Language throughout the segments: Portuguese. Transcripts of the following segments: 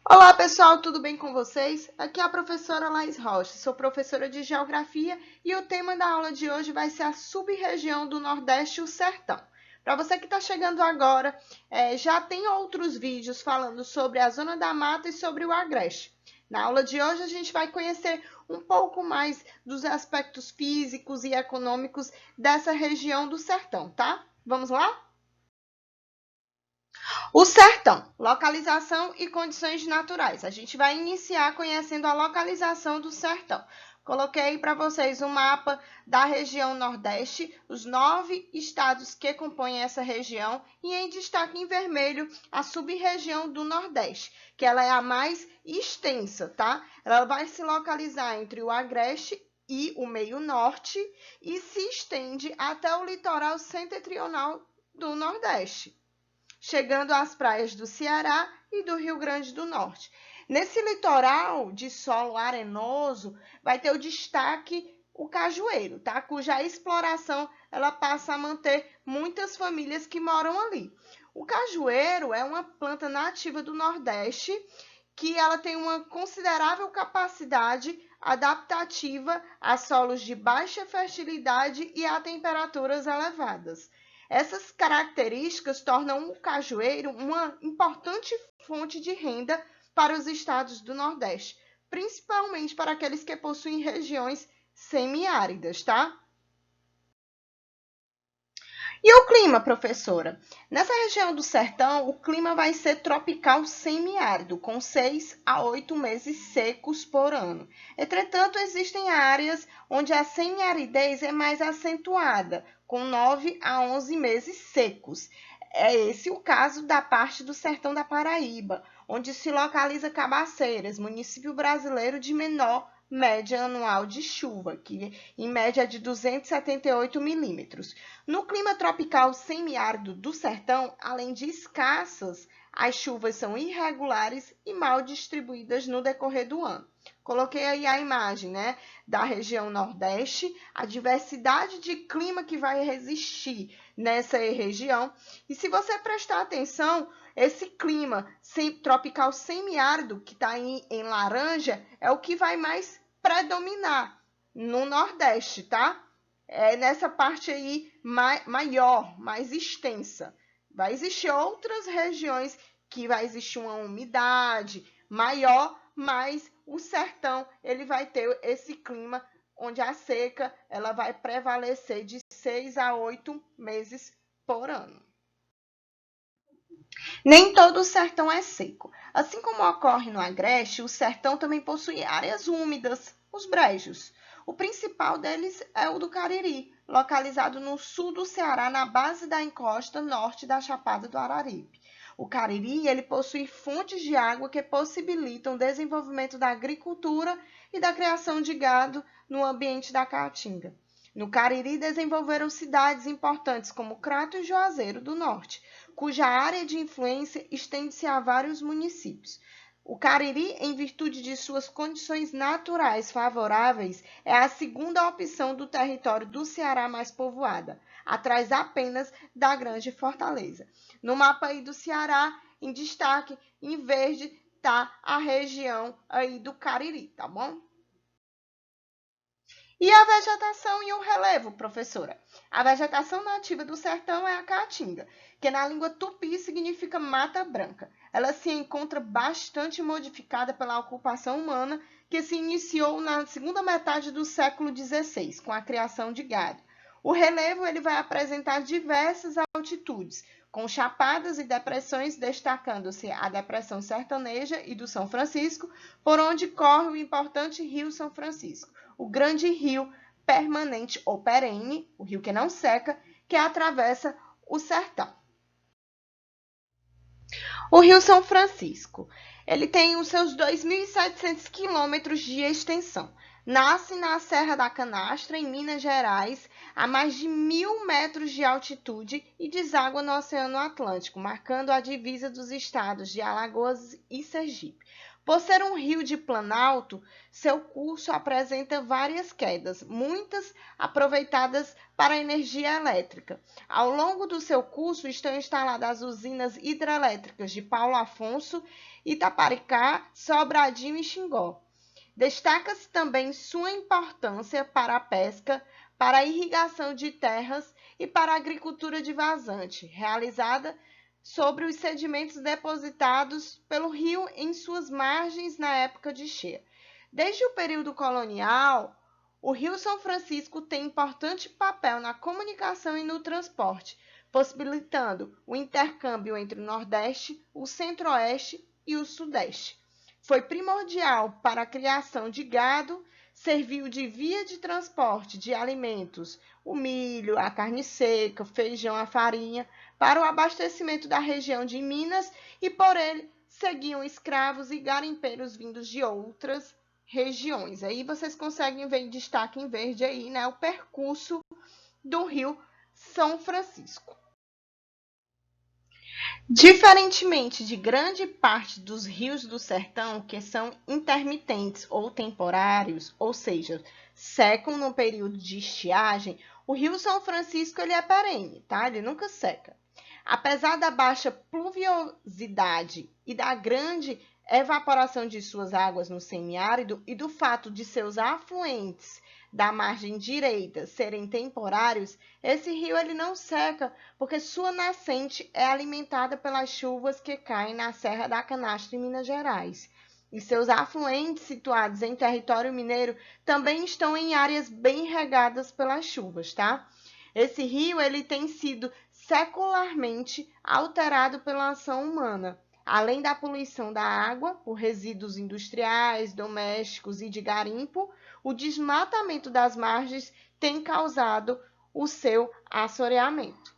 Olá pessoal, tudo bem com vocês? Aqui é a professora Laís Rocha, sou professora de Geografia e o tema da aula de hoje vai ser a sub-região do Nordeste e o Sertão. Para você que está chegando agora, já tem outros vídeos falando sobre a Zona da Mata e sobre o Agreste. Na aula de hoje a gente vai conhecer um pouco mais dos aspectos físicos e econômicos dessa região do Sertão, tá? Vamos lá? O sertão, localização e condições naturais. A gente vai iniciar conhecendo a localização do sertão. Coloquei para vocês um mapa da região Nordeste, os 9 estados que compõem essa região, e em destaque em vermelho a sub-região do Nordeste, que ela é a mais extensa, tá? Ela vai se localizar entre o Agreste e o meio norte e se estende até o litoral setentrional do Nordeste, chegando às praias do Ceará e do Rio Grande do Norte. Nesse litoral de solo arenoso, vai ter o destaque o cajueiro, tá? Cuja exploração ela passa a manter muitas famílias que moram ali. O cajueiro é uma planta nativa do Nordeste que ela tem uma considerável capacidade adaptativa a solos de baixa fertilidade e a temperaturas elevadas. Essas características tornam o cajueiro uma importante fonte de renda para os estados do Nordeste, principalmente para aqueles que possuem regiões semiáridas, tá? E o clima, professora? Nessa região do sertão, o clima vai ser tropical semiárido, com 6 a 8 meses secos por ano. Entretanto, existem áreas onde a semiaridez é mais acentuada, com 9 a 11 meses secos. É esse o caso da parte do sertão da Paraíba, onde se localiza Cabaceiras, município brasileiro de menor média anual de chuva, que em média é de 278 milímetros. No clima tropical semiárido do sertão, além de escassas, as chuvas são irregulares e mal distribuídas no decorrer do ano. Coloquei aí a imagem, né, da região Nordeste, a diversidade de clima que vai existir nessa região. E se você prestar atenção, esse clima tropical semiárido, que está em laranja, é o que vai mais predominar no Nordeste, tá? É nessa parte aí maior, mais extensa. Vai existir outras regiões que vai existir uma umidade maior, mas o sertão ele vai ter esse clima onde a seca ela vai prevalecer de 6 a 8 meses por ano. Nem todo o sertão é seco. Assim como ocorre no Agreste, o sertão também possui áreas úmidas, os brejos. O principal deles é o do Cariri, localizado no sul do Ceará, na base da encosta norte da Chapada do Araripe. O Cariri ele possui fontes de água que possibilitam o desenvolvimento da agricultura e da criação de gado no ambiente da Caatinga. No Cariri desenvolveram cidades importantes como Crato e Juazeiro do Norte, cuja área de influência estende-se a vários municípios. O Cariri, em virtude de suas condições naturais favoráveis, é a segunda opção do território do Ceará mais povoada, atrás apenas da Grande Fortaleza. No mapa aí do Ceará, em destaque, em verde, está a região aí do Cariri, tá bom? E a vegetação e o relevo, professora? A vegetação nativa do sertão é a caatinga, que na língua tupi significa mata branca. Ela se encontra bastante modificada pela ocupação humana, que se iniciou na segunda metade do século XVI, com a criação de gado. O relevo ele vai apresentar diversas altitudes, com chapadas e depressões, destacando-se a Depressão Sertaneja e do São Francisco, por onde corre o importante Rio São Francisco, o grande rio permanente ou perene, o rio que não seca, que atravessa o sertão. O Rio São Francisco, ele tem os seus 2.700 quilômetros de extensão. Nasce na Serra da Canastra, em Minas Gerais, a mais de 1.000 metros de altitude e deságua no Oceano Atlântico, marcando a divisa dos estados de Alagoas e Sergipe. Por ser um rio de planalto, seu curso apresenta várias quedas, muitas aproveitadas para energia elétrica. Ao longo do seu curso estão instaladas as usinas hidrelétricas de Paulo Afonso, Itaparicá, Sobradinho e Xingó. Destaca-se também sua importância para a pesca, para a irrigação de terras e para a agricultura de vazante, realizada sobre os sedimentos depositados pelo rio em suas margens na época de cheia. Desde o período colonial, o Rio São Francisco tem importante papel na comunicação e no transporte, possibilitando o intercâmbio entre o Nordeste, o Centro-Oeste e o Sudeste. Foi primordial para a criação de gado, serviu de via de transporte de alimentos, o milho, a carne seca, o feijão, a farinha, para o abastecimento da região de Minas e por ele seguiam escravos e garimpeiros vindos de outras regiões. Aí vocês conseguem ver em destaque em verde aí, né, o percurso do Rio São Francisco. Diferentemente de grande parte dos rios do sertão, que são intermitentes ou temporários, ou seja, secam no período de estiagem, o Rio São Francisco ele é perene, tá? Ele nunca seca. Apesar da baixa pluviosidade e da grande evaporação de suas águas no semiárido e do fato de seus afluentes da margem direita serem temporários, esse rio ele não seca porque sua nascente é alimentada pelas chuvas que caem na Serra da Canastra em Minas Gerais. E seus afluentes situados em território mineiro também estão em áreas bem regadas pelas chuvas, tá? Esse rio ele tem sido secularmente alterado pela ação humana. Além da poluição da água por resíduos industriais, domésticos e de garimpo, o desmatamento das margens tem causado o seu assoreamento.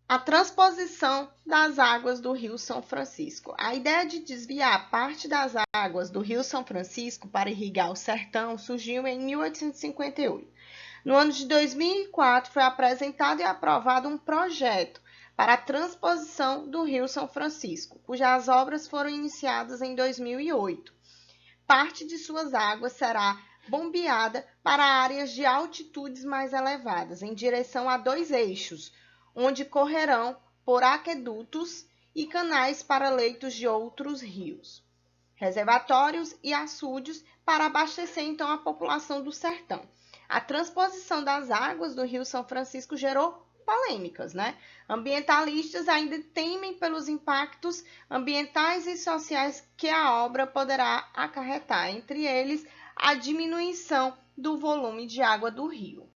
A transposição das águas do Rio São Francisco. A ideia de desviar parte das águas do Rio São Francisco para irrigar o sertão surgiu em 1858. No ano de 2004, foi apresentado e aprovado um projeto para a transposição do Rio São Francisco, cujas obras foram iniciadas em 2008. Parte de suas águas será bombeada para áreas de altitudes mais elevadas, em direção a 2 eixos, onde correrão por aquedutos e canais para leitos de outros rios, reservatórios e açudes para abastecer então a população do sertão. A transposição das águas do Rio São Francisco gerou polêmicas, né? Ambientalistas ainda temem pelos impactos ambientais e sociais que a obra poderá acarretar, entre eles a diminuição do volume de água do rio.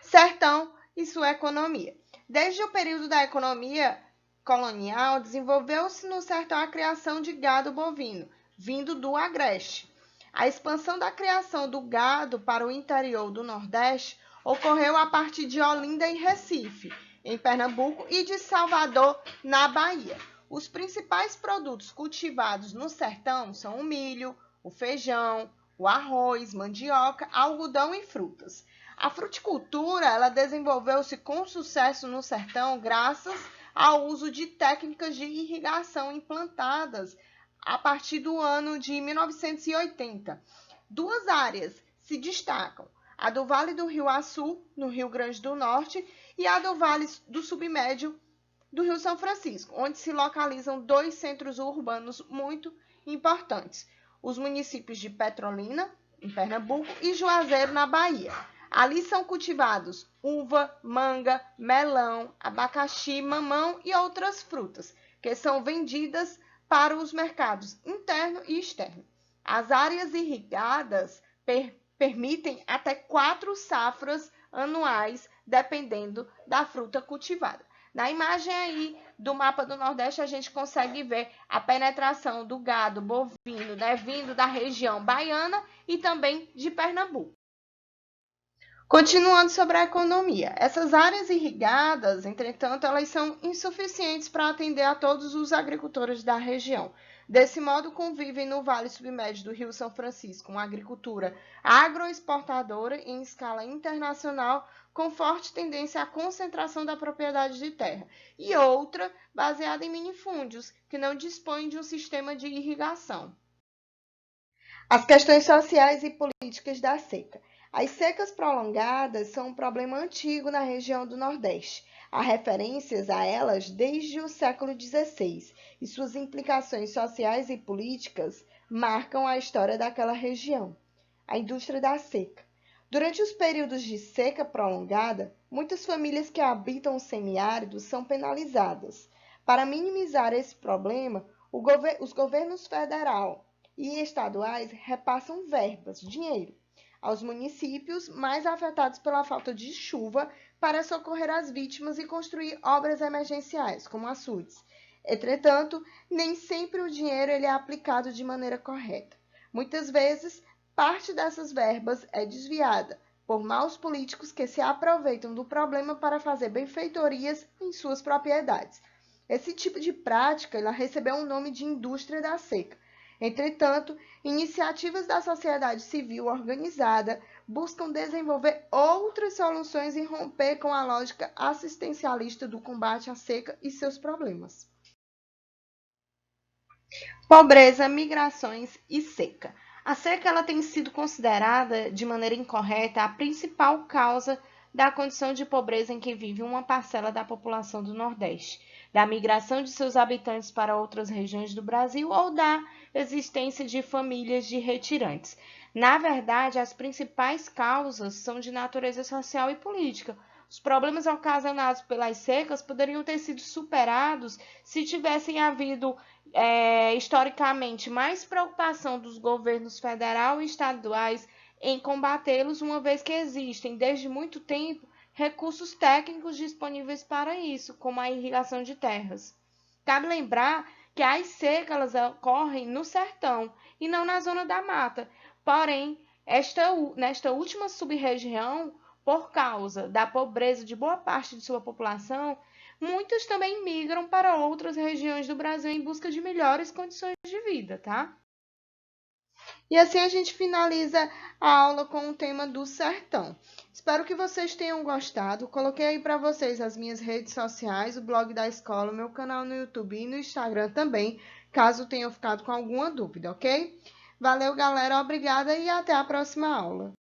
Sertão e sua economia. Desde o período da economia colonial, desenvolveu-se no sertão a criação de gado bovino, vindo do agreste. A expansão da criação do gado para o interior do Nordeste ocorreu a partir de Olinda e Recife, em Pernambuco, e de Salvador, na Bahia. Os principais produtos cultivados no sertão são o milho, o feijão, o arroz, mandioca, algodão e frutas. A fruticultura ela desenvolveu-se com sucesso no sertão graças ao uso de técnicas de irrigação implantadas a partir do ano de 1980. 2 áreas se destacam: a do Vale do Rio Açu, no Rio Grande do Norte, e a do Vale do Submédio do Rio São Francisco, onde se localizam 2 centros urbanos muito importantes, os municípios de Petrolina, em Pernambuco, e Juazeiro, na Bahia. Ali são cultivados uva, manga, melão, abacaxi, mamão e outras frutas, que são vendidas para os mercados interno e externo. As áreas irrigadas permitem até 4 safras anuais, dependendo da fruta cultivada. Na imagem aí do mapa do Nordeste, a gente consegue ver a penetração do gado bovino, né, vindo da região baiana e também de Pernambuco. Continuando sobre a economia, essas áreas irrigadas, entretanto, elas são insuficientes para atender a todos os agricultores da região. Desse modo, convivem no Vale Submédio do Rio São Francisco uma agricultura agroexportadora em escala internacional, com forte tendência à concentração da propriedade de terra, e outra baseada em minifúndios, que não dispõem de um sistema de irrigação. As questões sociais e políticas da seca. As secas prolongadas são um problema antigo na região do Nordeste. Há referências a elas desde o século XVI, e suas implicações sociais e políticas marcam a história daquela região. A indústria da seca. Durante os períodos de seca prolongada, muitas famílias que habitam o semiárido são penalizadas. Para minimizar esse problema, os governos federal e estaduais repassam verbas, dinheiro, aos municípios mais afetados pela falta de chuva para socorrer as vítimas e construir obras emergenciais, como açudes. Entretanto, nem sempre o dinheiro é aplicado de maneira correta. Muitas vezes, parte dessas verbas é desviada por maus políticos que se aproveitam do problema para fazer benfeitorias em suas propriedades. Esse tipo de prática ela recebeu o nome de indústria da seca. Entretanto, iniciativas da sociedade civil organizada buscam desenvolver outras soluções e romper com a lógica assistencialista do combate à seca e seus problemas. Pobreza, migrações e seca. A seca ela tem sido considerada de maneira incorreta a principal causa da condição de pobreza em que vive uma parcela da população do Nordeste, da migração de seus habitantes para outras regiões do Brasil ou da existência de famílias de retirantes. Na verdade, as principais causas são de natureza social e política. Os problemas ocasionados pelas secas poderiam ter sido superados se tivessem havido historicamente mais preocupação dos governos federal e estaduais em combatê-los, uma vez que existem desde muito tempo recursos técnicos disponíveis para isso, como a irrigação de terras. Cabe lembrar que as secas ocorrem no sertão e não na zona da mata. Porém, nesta última sub-região, por causa da pobreza de boa parte de sua população, muitos também migram para outras regiões do Brasil em busca de melhores condições de vida, tá? E assim a gente finaliza a aula com o tema do sertão. Espero que vocês tenham gostado. Coloquei aí para vocês as minhas redes sociais, o blog da escola, o meu canal no YouTube e no Instagram também, caso tenham ficado com alguma dúvida, ok? Valeu, galera. Obrigada e até a próxima aula.